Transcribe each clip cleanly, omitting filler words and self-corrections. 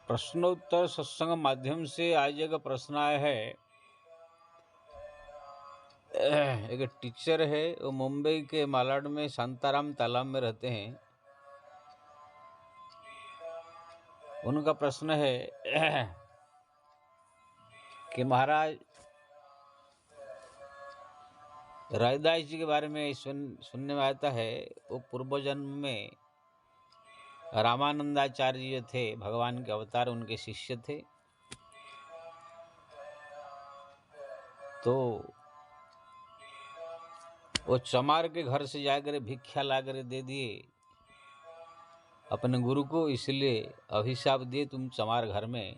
प्रश्नोत्तर सत्संग माध्यम से आज एक प्रश्न आया है। एक टीचर है, वो मुंबई के मालाड में शांताराम तालाब में रहते हैं। उनका प्रश्न है कि महाराज, रैदास जी के बारे में सुनने में आता है वो पूर्व जन्म में रामानंदाचार्य जी थे, भगवान के अवतार, उनके शिष्य थे। तो वो चमार के घर से जाकर भिक्षा लाकर दे दिए अपने गुरु को, इसलिए अभिशाप दिए तुम चमार घर में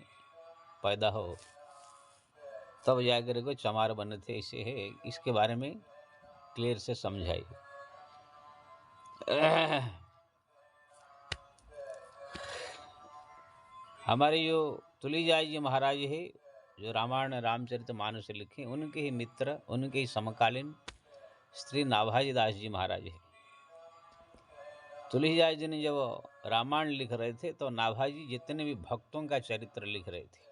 पैदा हो, तब जाकर को चमार बने थे। ऐसे है, इसके बारे में क्लियर से समझाइए। हमारे जो तुलसीदास जी महाराज है, जो रामायण रामचरितमानस लिखे, उनके ही मित्र, उनके ही समकालीन श्री नाभाजी दास जी महाराज है। तुलसीदास जी ने जब रामायण लिख रहे थे तो नाभाजी जितने भी भक्तों का चरित्र लिख रहे थे,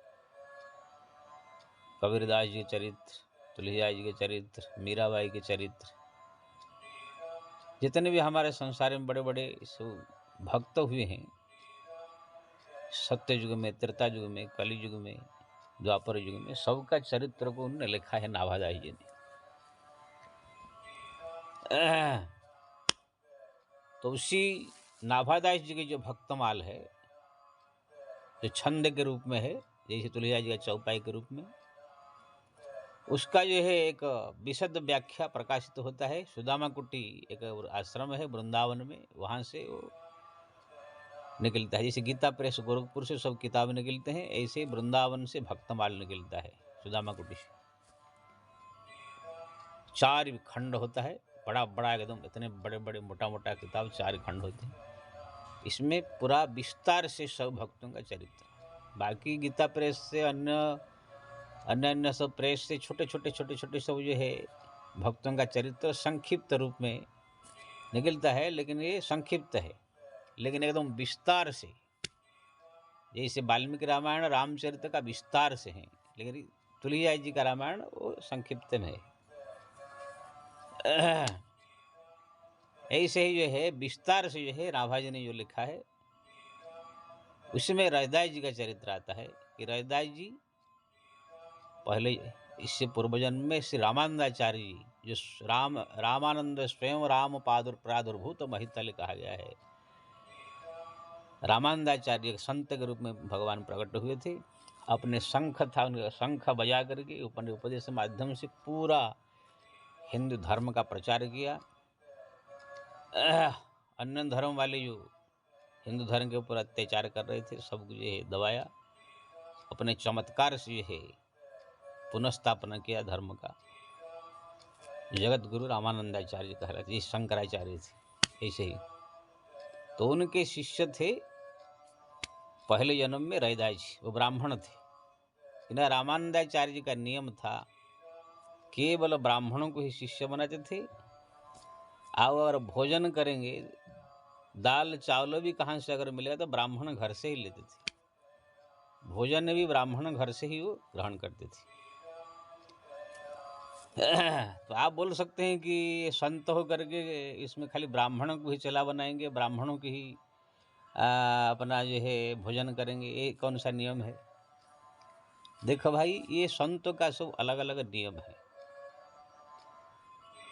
कबीरदास जी के चरित्र, तुलसीदास जी के चरित्र, मीराबाई के चरित्र, जितने भी हमारे संसार में बड़े बड़े भक्त हुए हैं, सत्य युग में, त्रेता युग में, कलि युग में, द्वापर युग में, सबका चरित्र को उन्होंने लिखा है नाभादास जी ने। तो उसी नाभादास जी की जो भक्तमाल है, जो छंद के रूप में है, जैसे तुलसीदास जी का चौपाई के रूप में, उसका जो है एक विशद व्याख्या प्रकाशित होता है। सुदामा कुटी एक आश्रम है वृंदावन में, वहाँ से वो निकलता है। जैसे गीता प्रेस गोरखपुर से सब किताब निकलते हैं, ऐसे वृंदावन से भक्तमाल निकलता है सुदामा कुटी से। 4 खंड होता है, बड़ा बड़ा एकदम, इतने बड़े बड़े मोटा मोटा किताब, 4 खंड होते हैं। इसमें पूरा विस्तार से सब भक्तों का चरित्र। बाकी गीता प्रेस से अन्य सब प्रेस से छोटे छोटे सब जो है भक्तों का चरित्र संक्षिप्त रूप में निकलता है, लेकिन ये संक्षिप्त है, लेकिन एकदम विस्तार से। जैसे वाल्मीकि रामायण रामचरित का विस्तार से है, लेकिन तुलसीदास जी का रामायण वो संक्षिप्त में है। ऐसे ही जो है विस्तार से जो है नाभाजी ने जो लिखा है, उसमें रैदास जी का चरित्र आता है कि रैदास जी पहले, इससे पूर्व जन्म में श्री रामानंदाचार्य जी, जो रामानंद स्वयं राम प्रादुर्भूत महितल कहा गया है, रामानंदाचार्य एक संत के रूप में भगवान प्रकट हुए थे। अपने शंख था, उनका शंख बजा करके उपदेश के माध्यम से पूरा हिंदू धर्म का प्रचार किया। अन्य धर्म वाले जो हिंदू धर्म के ऊपर अत्याचार कर रहे थे, सबको जो है दबाया, अपने चमत्कार से जो है पुनः किया धर्म का। जगत गुरु रामानंदाचार्य कहलाते, ये शंकराचार्य थे। ऐसे ही तो उनके शिष्य थे पहले जन्म में रैदास जी, वो ब्राह्मण थे। रामानंदाचार्य जी का नियम था केवल ब्राह्मणों को ही शिष्य बनाते थे। और भोजन करेंगे, दाल चावल भी कहाँ से अगर मिलेगा तो ब्राह्मण घर से ही लेते थे। भोजन भी ब्राह्मण घर से ही वो ग्रहण करते थे। तो आप बोल सकते हैं कि संत हो करके इसमें खाली ब्राह्मणों को ही चला बनाएंगे, ब्राह्मणों की ही अपना जो है भोजन करेंगे, ये कौन सा नियम है? देखो भाई, ये संतों का सब अलग अलग नियम है।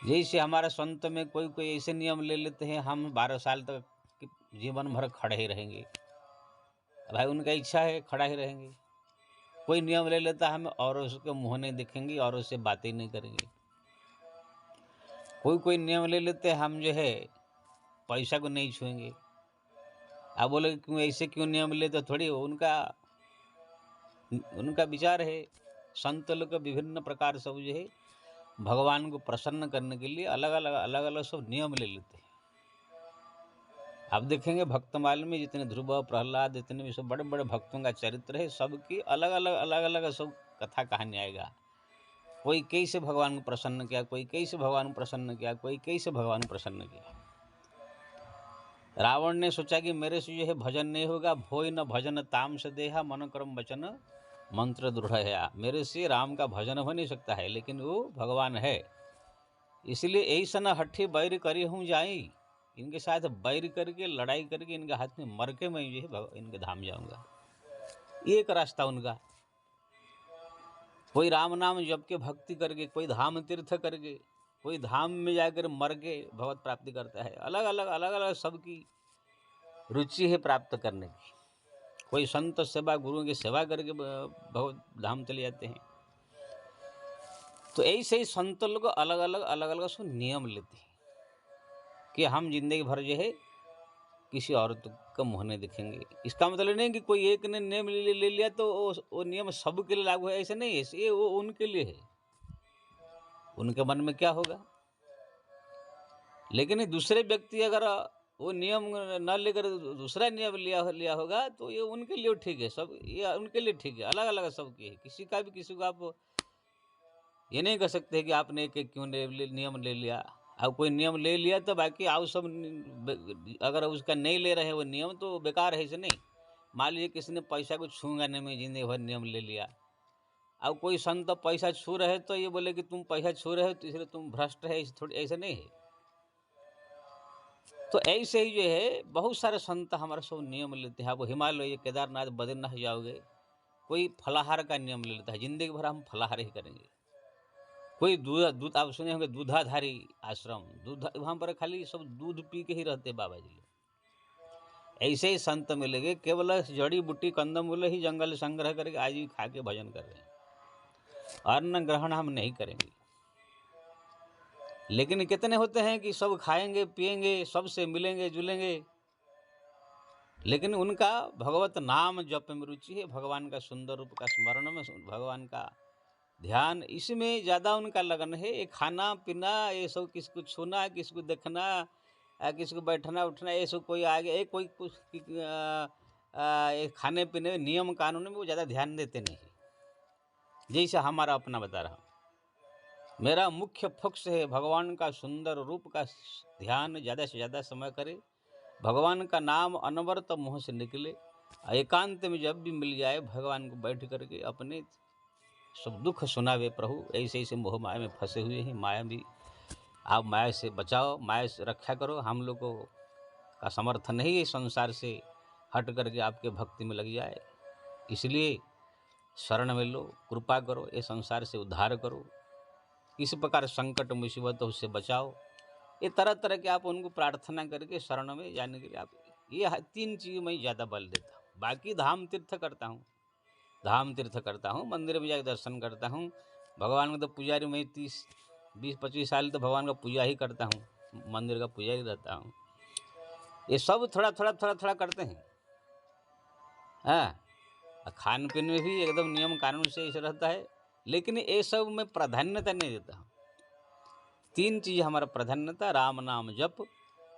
जैसे हमारा संत में कोई ऐसे नियम ले लेते हैं, हम 12 साल तक जीवन भर खड़े ही रहेंगे। भाई उनका इच्छा है, खड़ा ही रहेंगे। कोई नियम ले लेता है, हम और उसके मुँह नहीं दिखेंगे और उससे बातें नहीं करेंगे। कोई नियम ले लेते हैं, हम जो है पैसा को नहीं छुएंगे। आप बोले क्यों, ऐसे क्यों नियम ले? तो थोड़ी उनका विचार है। संत लोग विभिन्न प्रकार सब जो है भगवान को प्रसन्न करने के लिए अलग अलग सब नियम ले लेते हैं। आप देखेंगे भक्तमाल में जितने ध्रुव, प्रहलाद, जितने भी सब बड़े बड़े भक्तों का चरित्र है, सबकी अलग अलग सब कथा कहानी आएगा। कोई कैसे भगवान को प्रसन्न किया, कोई कैसे भगवान को प्रसन्न किया, कोई कैसे भगवान को प्रसन्न किया। रावण ने सोचा कि मेरे से जो है भजन नहीं होगा, भोय न भजन ताम से देहा मन कर्म वचन मंत्र दृढ़ है। मेरे से राम का भजन हो नहीं सकता है, लेकिन वो भगवान है, इसलिए ऐसा न हट्ठी बैर करी हूँ जाई, इनके साथ बैर करके लड़ाई करके इनके हाथ में मर के मैं जो है इनके धाम जाऊंगा। एक रास्ता उनका, कोई राम नाम जप के भक्ति करके, कोई धाम तीर्थ करके, कोई धाम में जाकर मर के भगवत प्राप्ति करता है। अलग अलग सबकी रुचि है प्राप्त करने की। कोई संत सेवा, गुरुओं की सेवा करके भगवत धाम चले जाते हैं। तो ऐसे ही संत लोग अलग अलग उसको नियम लेते हैं कि हम जिंदगी भर जो है किसी औरत का मुँह नहीं दिखेंगे। इसका मतलब नहीं कि कोई एक ने नियम ले लिया तो वो नियम सबके लिए लागू है, ऐसे नहीं है। ये वो उनके लिए है, उनके मन में क्या होगा। लेकिन दूसरे व्यक्ति अगर वो नियम न लेकर दूसरा नियम लिया होगा तो ये उनके लिए ठीक है, सब ये उनके लिए ठीक है। अलग अलग सबकी है, किसी को आप ये नहीं कह सकते कि आपने एक क्यों नियम ले लिया। अब कोई नियम ले लिया तो बाकी आओ सब अगर उसका नहीं ले रहे वो नियम तो बेकार है। इसे नहीं, मान लीजिए किसी ने पैसा को छूंगा नहीं, मैं जिंदगी भर नियम ले लिया। अब कोई संत पैसा छू रहे तो ये बोले कि तुम पैसा छू रहे हो तो इसलिए तुम भ्रष्ट है, थोड़ी ऐसा नहीं है। तो ऐसे ही जो है बहुत सारे संत हमारे सब नियम लेते हैं। आप हिमालय, केदारनाथ, बद्रीनाथ जाओगे, कोई फलाहार का नियम ले लेता है, जिंदगी भर हम फलाहार ही करेंगे। कोई दूध आप सुने होंगे दूधाधारी आश्रम, दूध वहाँ पर खाली सब दूध पी के ही रहते बाबा जी लोग। ऐसे ही संत मिलेंगे, केवल जड़ी बूटी कंदमूल ही जंगल संग्रह करके आज भी खा के भजन कर रहे हैं। अन्न ग्रहण हम नहीं करेंगे। लेकिन कितने होते हैं कि सब खाएंगे पिएंगे, सबसे मिलेंगे जुलेंगे, लेकिन उनका भगवत नाम जप में रुचि है, भगवान का सुंदर रूप का स्मरण में, भगवान का ध्यान, इसमें ज़्यादा उनका लगन है। ये खाना पीना, ये सब किसको छूना, किसको देखना, किसको बैठना उठना, ये सब कोई आगे एक कोई कुछ खाने पीने नियम कानून में वो ज़्यादा ध्यान देते नहीं। जैसे हमारा अपना बता रहा हूँ, मेरा मुख्य फोकस है भगवान का सुंदर रूप का ध्यान, ज़्यादा से ज़्यादा समय करे, भगवान का नाम अनवरत मुँह से निकले, एकांत में जब भी मिल जाए भगवान को बैठ करके अपने सब दुख सुनावे प्रभु। ऐसे ऐसे मोह माया में फंसे हुए हैं, माया भी आप माया से बचाओ, माया से रक्षा करो। हम लोगों का समर्थ नहीं है संसार से हट करके आपके भक्ति में लग जाए, इसलिए शरण में लो, कृपा करो, ये संसार से उद्धार करो, इस प्रकार संकट मुसीबतों से बचाओ। ये तरह तरह के आप उनको प्रार्थना करके शरण में जाने के लिए आप ये 3 चीज़ मैं ज़्यादा बल देता हूँ। बाकी धाम तीर्थ करता हूँ, मंदिर में जाकर दर्शन करता हूँ। भगवान का तो पुजारी मैं 20-25 साल तो भगवान का पूजा ही करता हूँ, मंदिर का पुजारी रहता हूँ। ये सब थोड़ा करते हैं। हाँ, खान पीन में भी एकदम नियम कानून से ऐसे रहता है, लेकिन ये सब में प्राधान्यता नहीं देता हूँ। 3 चीज़ हमारा प्राधान्यता, राम नाम जप,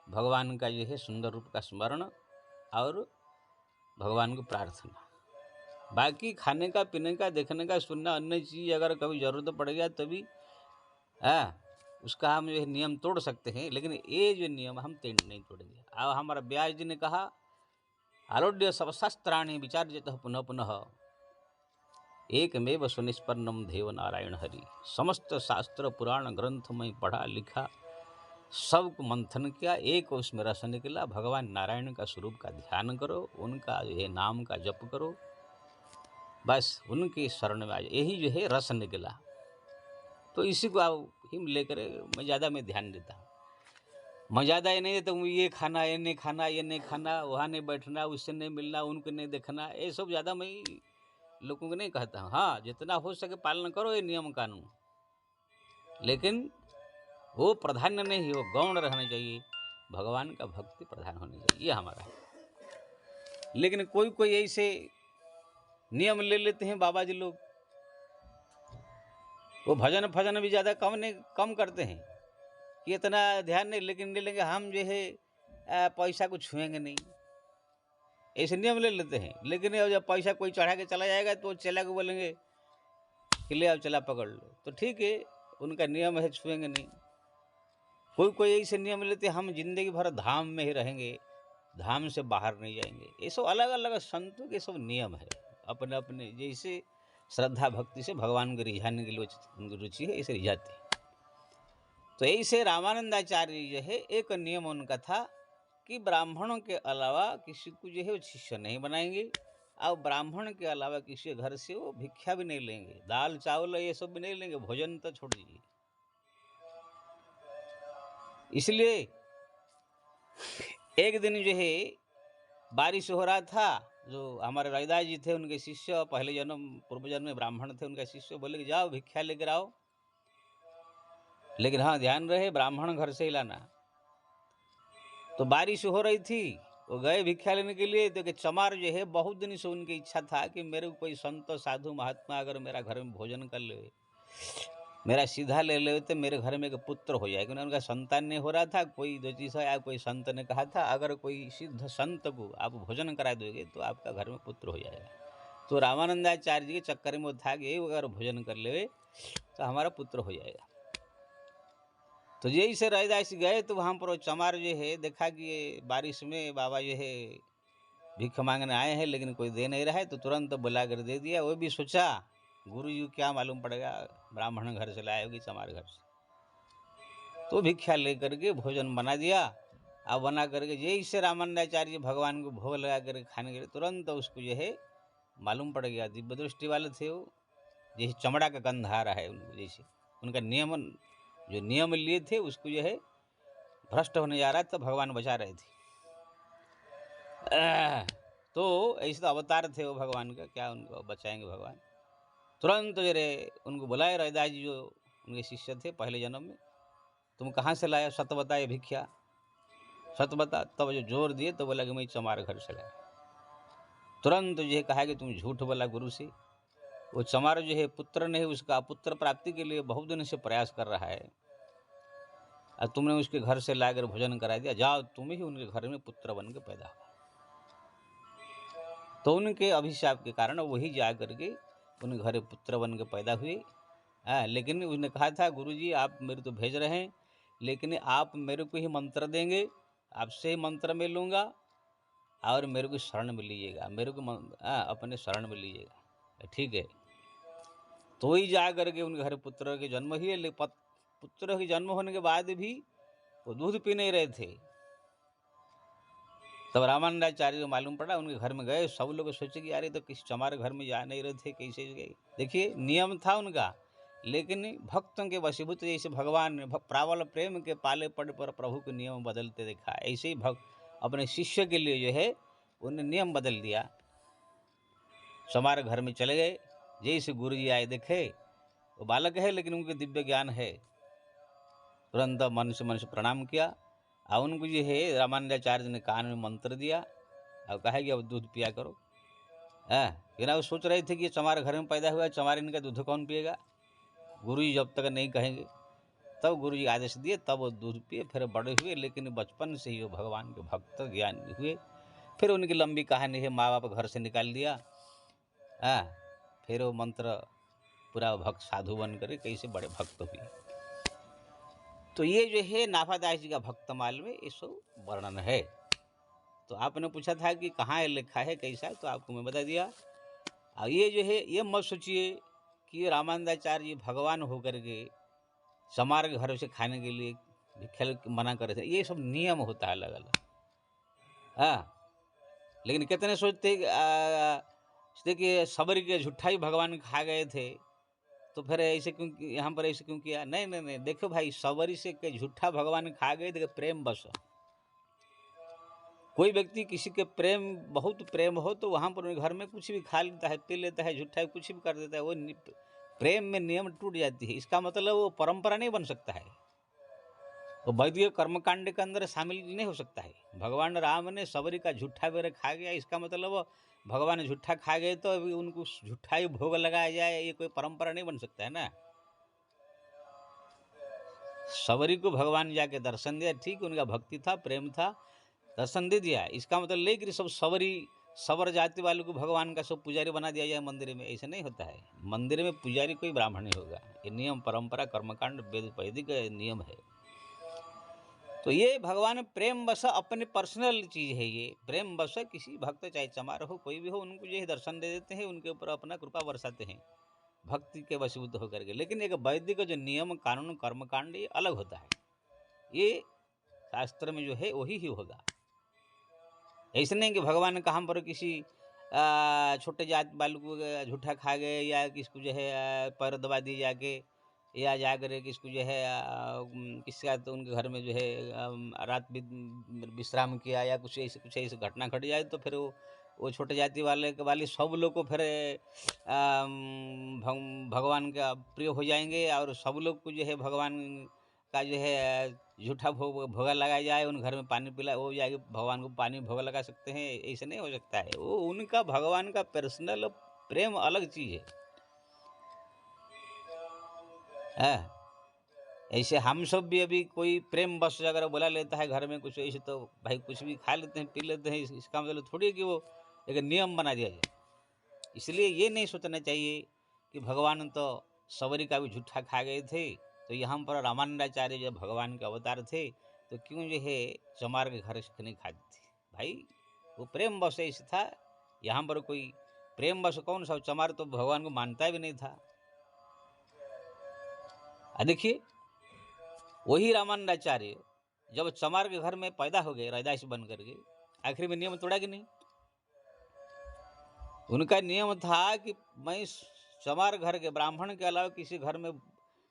भगवान का ये है सुंदर रूप का स्मरण और भगवान को प्रार्थना। बाकी खाने का, पीने का, देखने का, सुनना, अन्य चीज़ अगर कभी ज़रूरत पड़ गया तभी उसका हम ये नियम तोड़ सकते हैं, लेकिन ये जो नियम हम नहीं तोड़ेंगे। अब हमारा व्यास जी ने कहा, आलोड्य सब शास्त्राणि विचार्यत पुनः पुनः एकमेव सुनिष्पन्नम देव नारायण हरि। समस्त शास्त्र पुराण ग्रंथ में पढ़ा लिखा, सबको मंथन किया, एक उसमें रस निकला। भगवान नारायण का स्वरूप का ध्यान करो, उनका जो है नाम का जप करो, बस उनकी शरण में आ जाए, यही जो है रस निकला। तो इसी को आप ही लेकर मैं ज़्यादा ध्यान देता हूँ। मैं ज़्यादा ये नहीं देता हूँ ये खाना, ये नहीं खाना, ये नहीं खाना, वहाँ नहीं बैठना, उससे नहीं मिलना, उनको नहीं देखना, ये सब ज़्यादा मैं लोगों को नहीं कहता हूँ। हाँ, जितना हो सके पालन करो ये नियम कानून, लेकिन वो प्राधान्य नहीं, वो गौण रहना चाहिए, भगवान का भक्ति प्रधान होनी चाहिए, ये हमारा है। लेकिन कोई ऐसे नियम ले लेते हैं बाबा जी लोग, वो भजन फजन भी ज़्यादा कम करते हैं कि इतना ध्यान नहीं, लेकिन ले लेंगे हम जो है पैसा को छुएंगे नहीं, ऐसे नियम ले लेते हैं। लेकिन जब पैसा कोई चढ़ा के चला जाएगा तो चला के बोलेंगे कि ले आओ चला पकड़ लो, तो ठीक है, उनका नियम है, छुएंगे नहीं। कोई ऐसे नियम लेते हम जिंदगी भर धाम में ही रहेंगे, धाम से बाहर नहीं जाएंगे। ये सब अलग अलग संतों के सब नियम है, अपने अपने जैसे श्रद्धा भक्ति से भगवान को रिझाने के लिए उनकी रुचि है, ऐसे रिझाते हैं। तो ऐसे रामानंदाचार्य जो है एक नियम उनका था कि ब्राह्मणों के अलावा किसी को जो है वो शिष्य नहीं बनाएंगे, और ब्राह्मण के अलावा किसी घर से वो भिक्षा भी नहीं लेंगे, दाल चावल ये सब भी नहीं लेंगे, भोजन तो छोड़ दीजिए। इसलिए एक दिन जो है बारिश हो रहा था, जो हमारे रविदास जी थे उनके शिष्य, पहले जन्म पूर्व जन्म में ब्राह्मण थे, उनके शिष्य बोले कि जाओ भिक्षा लेकर आओ, लेकिन हाँ ध्यान रहे ब्राह्मण घर से ही लाना। तो बारिश हो रही थी, वो गए भिक्षा लेने के लिए। तो चमार जो है बहुत दिन से उनकी इच्छा था कि मेरे को कोई संत साधु महात्मा अगर मेरा घर में भोजन कर ले, मेरा सीधा ले ले तो मेरे घर में एक पुत्र हो जाए, क्योंकि उनका संतान नहीं हो रहा था। कोई ज्योतिष या कोई संत ने कहा था अगर कोई सिद्ध संत को आप भोजन करा दोगे तो आपका घर में पुत्र हो जाएगा। तो रामानंदाचार्य जी के चक्कर में वो था कि अगर भोजन कर ले तो हमारा पुत्र हो जाएगा। तो यही से रविदास गए तो वहाँ पर चमार जो है देखा कि ये बारिश में बाबा जो है भीख मांगने आए हैं लेकिन कोई दे नहीं रहा है, तो तुरंत बुला कर दे दिया। वो भी सोचा गुरु जी क्या मालूम पड़ेगा ब्राह्मण घर से लाए होगी चमार घर से, तो भिक्षा ले करके भोजन बना दिया। अब बना करके यही से रामानंदाचार्य भगवान को भोग लगा करके खाने के लिए तुरंत उसको जो है मालूम पड़ गया। दिव्य दृष्टि वाले थे वो, जैसे चमड़ा का गंध आ रहा है उनको, जैसे उनका नियम लिए थे उसको जो है भ्रष्ट होने जा रहा था, तो भगवान बचा रहे थे। तो ऐसे तो अवतार थे वो भगवान का, क्या उनको बचाएंगे भगवान। तुरंत जरे उनको बुलाए, रविदास जी जो उनके शिष्य थे पहले जन्म में, तुम कहाँ से लाया, सत बता ये भिक्षा, सत बता। तब जो जोर दिए तो बोला कि मैं चमार घर से लाया। तुरंत जो है कहा कि तुम झूठ बोला गुरु से। वो चमार जो है पुत्र नहीं, उसका पुत्र प्राप्ति के लिए बहुत दिन से प्रयास कर रहा है, और तुमने उसके घर से लाकर भोजन करा दिया, जाओ तुम ही उनके घर में पुत्र बन के पैदा हो। तो उनके अभिशाप के कारण वही जा करके उनके घर पुत्र बन के पैदा हुए। लेकिन उसने कहा था गुरुजी आप मेरे तो भेज रहे हैं, लेकिन आप मेरे को ही मंत्र देंगे, आपसे ही मंत्र में लूँगा और मेरे को शरण में लीजिएगा, मेरे को अपने शरण में लीजिएगा, ठीक है। तो ही जा करके उनके घर पुत्र के जन्म हुए। लेकिन पुत्र के जन्म होने के बाद भी वो दूध पी नहीं रहे थे। तब रामानंदाचार्य को मालूम पड़ा, उनके घर में गए, सब लोग सोचे कि यार तो किसी चमार घर में जा नहीं रहे थे, कैसे गए। देखिए नियम था उनका, लेकिन भक्तों के वशीभूत, जैसे भगवान ने प्रावल प्रेम के पाले पड़ पर प्रभु के नियम बदलते देखा, ऐसे ही अपने शिष्य के लिए जो है उन्हें नियम बदल दिया। चमार घर में चले गए, जैसे गुरु जी आए देखे वो बालक है लेकिन उनके दिव्य ज्ञान है, तुरंत मन से प्रणाम किया। और उनको जो है रामानंदाचार्य ने कान में मंत्र दिया और कहा कि अब दूध पिया करो। फिर वो सोच रहे थे कि चमार घर में पैदा हुआ, चमार इनका दूध कौन पिएगा, गुरु जी जब तक नहीं कहेंगे। तब गुरु जी आदेश दिए, तब वो दूध पिए, फिर बड़े हुए, लेकिन बचपन से ही वो भगवान के भक्त ज्ञानी हुए। फिर उनकी लंबी कहानी है, माँ बाप घर से निकाल दिया, फिर वो मंत्र पूरा भक्त साधु बन कर कैसे बड़े भक्त हुए। तो ये जो है नाभादास जी का भक्तमाल में ये सब वर्णन है। तो आपने पूछा था कि कहाँ लिखा है कैसा है, तो आपको मैं बता दिया। और ये जो है ये मत सोचिए कि रामानंदाचार्य जी भगवान होकर के चमार के घर से खाने के लिए भिक्षा मना कर रहे थे, ये सब नियम होता है अलग अलग। लेकिन कितने सोचते देखिए सबरी के झूठा ही भगवान खा गए थे, तो फिर ऐसे क्यों, यहाँ पर ऐसे क्यों किया। नहीं नहीं नहीं, देखो भाई सबरी से के झूठा भगवान खा गए, देखो प्रेम बस। कोई व्यक्ति किसी के प्रेम बहुत प्रेम हो तो वहाँ पर घर में कुछ भी खा लेता है, पी लेता है, झूठा कुछ भी कर देता है, वो प्रेम में नियम टूट जाती है। इसका मतलब वो परंपरा नहीं बन सकता है, वो वैदिक कर्मकांड के अंदर शामिल नहीं हो सकता है। भगवान राम ने सबरी का झूठा बेर खा गया, इसका मतलब वो भगवान झूठा खा गए तो अभी उनको झूठा ही भोग लगाया जाए, ये कोई परंपरा नहीं बन सकता है ना। सबरी को भगवान जाके दर्शन दिया, ठीक, उनका भक्ति था, प्रेम था, दर्शन दे दिया। इसका मतलब ले कि सब सबर जाति वालों को भगवान का सब पुजारी बना दिया जाए मंदिर में, ऐसा नहीं होता है। मंदिर में पुजारी कोई ब्राह्मण नहीं होगा, ये नियम परंपरा कर्मकांड वैदिक नियम है। तो ये भगवान प्रेम बस अपने पर्सनल चीज़ है, ये प्रेम बस किसी भक्त चाहे चमार हो कोई भी हो, उनको ये दर्शन दे देते हैं, उनके ऊपर अपना कृपा बरसाते हैं भक्ति के वशीभूत होकर के। लेकिन एक वैदिक जो नियम कानून कर्मकांड ये अलग होता है, ये शास्त्र में जो है वही ही होगा। ऐसे नहीं कि भगवान कहाँ पर किसी छोटे जात वालों को झूठा खा गए, या किसको जो है पैर दबा दिए जाके, या जाकर किसको जो है किसी का तो उनके घर में जो है रात विश्राम किया, या कुछ ऐसी घटना घट जाए, तो फिर वो छोटे जाति वाले सब लोग को फिर भगवान का प्रिय हो जाएंगे, और सब लोग को जो है भगवान का जो है झूठा भोगा लगाया जाए, उन घर में पानी पिला वो जाके भगवान को पानी भोगा लगा सकते हैं, ऐसे नहीं हो सकता है। वो उनका भगवान का पर्सनल प्रेम अलग चीज़ है। ऐसे हम सब भी अभी कोई प्रेम बस अगर बुला लेता है घर में कुछ ऐसे, तो भाई कुछ भी खा लेते हैं, पी लेते हैं, इसका मतलब थोड़ी कि वो एक नियम बना दिया जाए। इसलिए ये नहीं सोचना चाहिए कि भगवान तो सवरी का भी झूठा खा गए थे, तो यहाँ पर रामानंदाचार्य जब भगवान के अवतार थे, तो क्यों जो है चमार के घर से नहीं खाते थे। भाई वो प्रेम बस ऐसे था, यहाँ पर कोई प्रेम बस कौन सा, चमार तो भगवान को मानता भी नहीं था। देखिए वही रामानंदाचार्य जब चमार के घर में पैदा हो गए रैदास बन करके, आखिर में नियम तोड़ा कि नहीं? उनका नियम था कि मैं चमार घर के ब्राह्मण के अलावा किसी घर में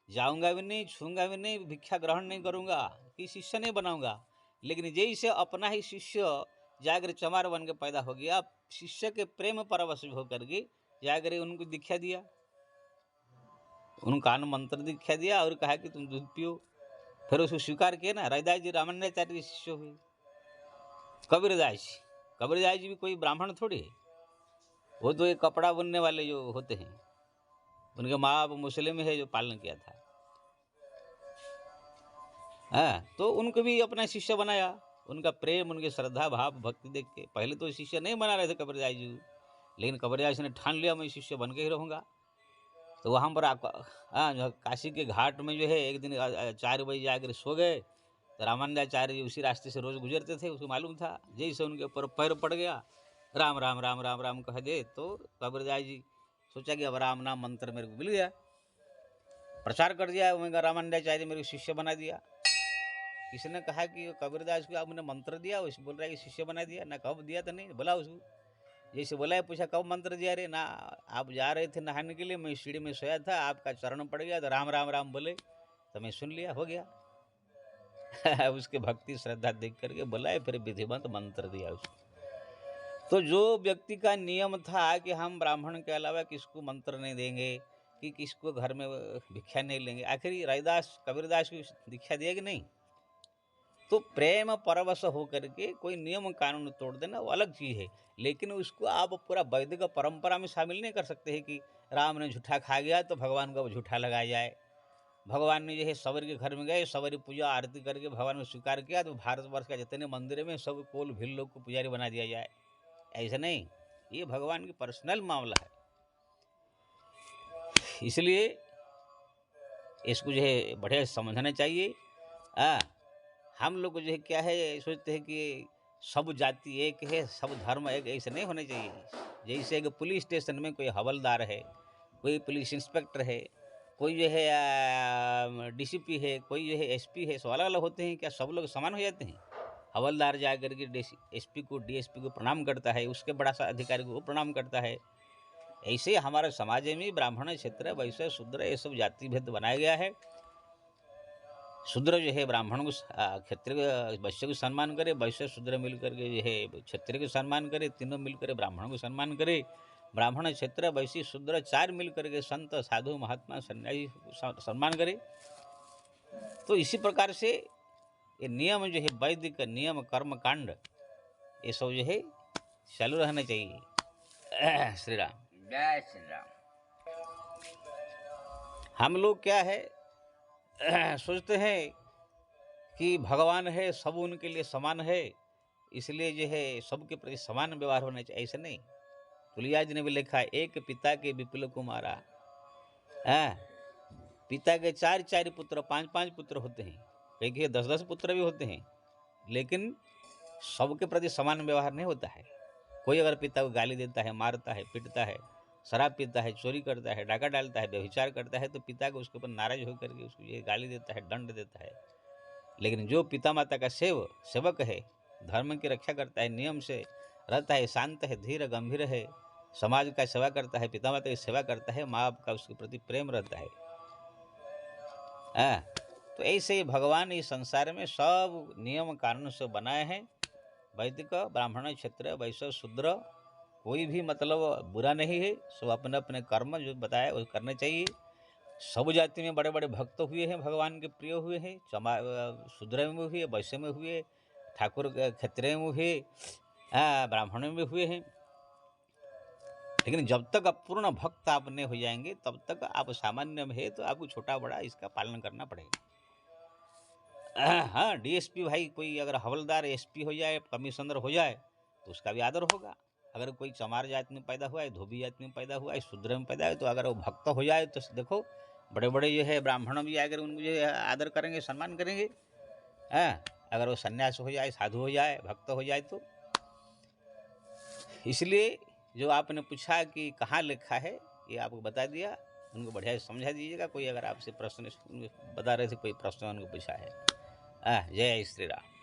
जाऊंगा भी नहीं, छूंगा भी नहीं, भिक्षा ग्रहण नहीं करूंगा, कि शिष्य नहीं बनाऊंगा। लेकिन जैसे अपना ही शिष्य जाकर चमार बन के पैदा हो गया, शिष्य के प्रेम परवश होकर के जाकर उनको दीक्षा दिया, उनको कान मंत्र दीक्षा दिया और कहा कि तुम दूध पियो। फिर उसको स्वीकार किया ना, रैदास जी रामानंदाचार्य के शिष्य हुए। कबीरदास जी भी कोई ब्राह्मण थोड़ी है, वो तो एक कपड़ा बुनने वाले जो होते हैं, उनके माँ बाप मुस्लिम है जो पालन किया था। तो उनको भी अपना शिष्य बनाया, उनका प्रेम, उनकी श्रद्धा भाव भक्ति देख के। पहले तो शिष्य नहीं बना रहे थे कबीरदास जी, लेकिन कबीरदास ने ठान लिया मैं शिष्य बन के ही रहूँगा। तो वहाँ पर काशी के घाट में जो है एक दिन 4 बजे जाकर सो गए, तो रामानंदाचार्य जी उसी रास्ते से रोज गुजरते थे, उसको मालूम था। जैसे उनके ऊपर पैर पड़ गया, राम राम राम राम राम कह दे, तो कबीरदास जी सोचा कि अब राम नाम मंत्र मेरे को मिल गया, प्रचार कर दिया, मैं रामानंदाचार्य मेरे को शिष्य बना दिया। किसी ने कहा कि कबीरदास को आपने मंत्र दिया, उसे बोल रहा है कि शिष्य बना दिया ना, कब दिया तो नहीं बोला उसको। जैसे बोला है, पूछा कब मंत्र दिया? रे ना, आप जा रहे थे नहाने के लिए, मैं सीढ़ी में सोया था, आपका चरण पड़ गया, तो राम राम राम बोले, तो मैं सुन लिया, हो गया। उसके भक्ति श्रद्धा देख करके बोला है, फिर विधिवत मंत्र दिया उसको। तो जो व्यक्ति का नियम था कि हम ब्राह्मण के अलावा किसको मंत्र नहीं देंगे, कि किसको घर में भिक्षा नहीं लेंगे, आखिर रैदास कबीरदास को दीक्षा दिया कि नहीं? तो प्रेम परवश होकर के कोई नियम कानून तोड़ देना वो अलग चीज़ है, लेकिन उसको आप पूरा वैदिक परंपरा में शामिल नहीं कर सकते हैं कि राम ने झूठा खा गया तो भगवान को झूठा लगाया जाए। भगवान ने जो है सवर के घर में गए, सवरी पूजा आरती करके भगवान ने स्वीकार किया, तो भारतवर्ष का जितने मंदिर में सब कोल भील लोग को पुजारी बना दिया जाए, ऐसा नहीं। ये भगवान की पर्सनल मामला है, इसलिए इसको जो है बढ़िया समझना चाहिए। हम लोग जो है क्या है, सोचते हैं कि सब जाति एक है, सब धर्म एक, ऐसे नहीं होने चाहिए। जैसे एक पुलिस स्टेशन में कोई हवलदार है, कोई पुलिस इंस्पेक्टर है, कोई जो है डीसीपी है, कोई जो है एसपी है, सब अलग अलग होते हैं। क्या सब लोग समान हो जाते हैं? हवलदार जा करके एसपी को डीएसपी को प्रणाम करता है, उसके बड़ा सा अधिकारी को वो प्रणाम करता है। ऐसे हमारे समाज में ब्राह्मण क्षेत्र, वैश्य, शूद्र, ये सब जाति भेद बनाया गया है। शूद्र जो है ब्राह्मण को, क्षत्रिय वैश्य को सम्मान करे, वैश्य शूद्र मिल करके जो है क्षत्रिय को सम्मान करे, तीनों मिलकर ब्राह्मण को सम्मान करे, ब्राह्मण क्षेत्र वैश्य शूद्र 4 मिल करके संत साधु महात्मा सन्यासी सम्मान करे। तो इसी प्रकार से ये नियम जो है वैदिक नियम कर्म कांड, ये सब जो है चालू रहना चाहिए। श्री राम, जय श्री राम। हम लोग क्या है सोचते हैं कि भगवान है, सब उनके लिए समान है, इसलिए जो है सबके प्रति समान व्यवहार होना चाहिए, ऐसे नहीं। तुलसीदास जी ने भी लिखा है, एक पिता के विपुल कुमारा। पिता के 4 पुत्र, 5 पुत्र होते हैं, कई के 10-10 पुत्र भी होते हैं, लेकिन सबके प्रति समान व्यवहार नहीं होता है। कोई अगर पिता को गाली देता है, मारता है, पीटता है, शराब पीता है, चोरी करता है, डाका डालता है, व्यभिचार करता है, तो पिता को उसके ऊपर नाराज होकर के उसको ये गाली देता है, दंड देता है। लेकिन जो पिता माता का सेवक है, धर्म की रक्षा करता है, नियम से रहता है, शांत है, धीर गंभीर है, समाज का सेवा करता है, पिता माता की सेवा करता है, माँ बाप का उसके प्रति प्रेम रहता है। तो ऐसे ही भगवान इस संसार में सब नियम कानून से बनाए हैं। वैदिक, ब्राह्मण, क्षत्रिय, वैश्य, शूद्र, कोई भी मतलब बुरा नहीं है। सब अपने अपने कर्म जो बताया वो करने चाहिए। सब जाति में बड़े बड़े भक्त हुए हैं, भगवान के प्रिय हुए हैं। शूद्र में हुए, वैश्य में हुए, ठाकुर क्षत्रिय में हुए, ब्राह्मण में हुए हैं। लेकिन जब तक आप पूर्ण भक्त आप नहीं हो जाएंगे, तब तक आप सामान्य में है, तो आपको छोटा बड़ा इसका पालन करना पड़ेगा। हाँ, डीएसपी भाई कोई अगर हवलदार एसपी हो जाए, कमिश्नर हो जाए, तो उसका भी आदर होगा। अगर कोई चमार जाति में पैदा हुआ है, धोबी जाति में पैदा हुआ है, शूद्र में पैदा है, तो अगर वो भक्त हो जाए तो देखो बड़े बड़े जो है ब्राह्मण भी आकर उनको जो है आदर करेंगे, सम्मान करेंगे। अगर वो सन्यास हो जाए, साधु हो जाए, भक्त हो जाए तो। इसलिए जो आपने पूछा कि कहाँ लिखा है, ये आपको बता दिया, उनको बढ़िया से समझा दीजिएगा। कोई अगर आपसे प्रश्न बता रहे थे, कोई प्रश्न उनको पूछा है। जय श्री राम।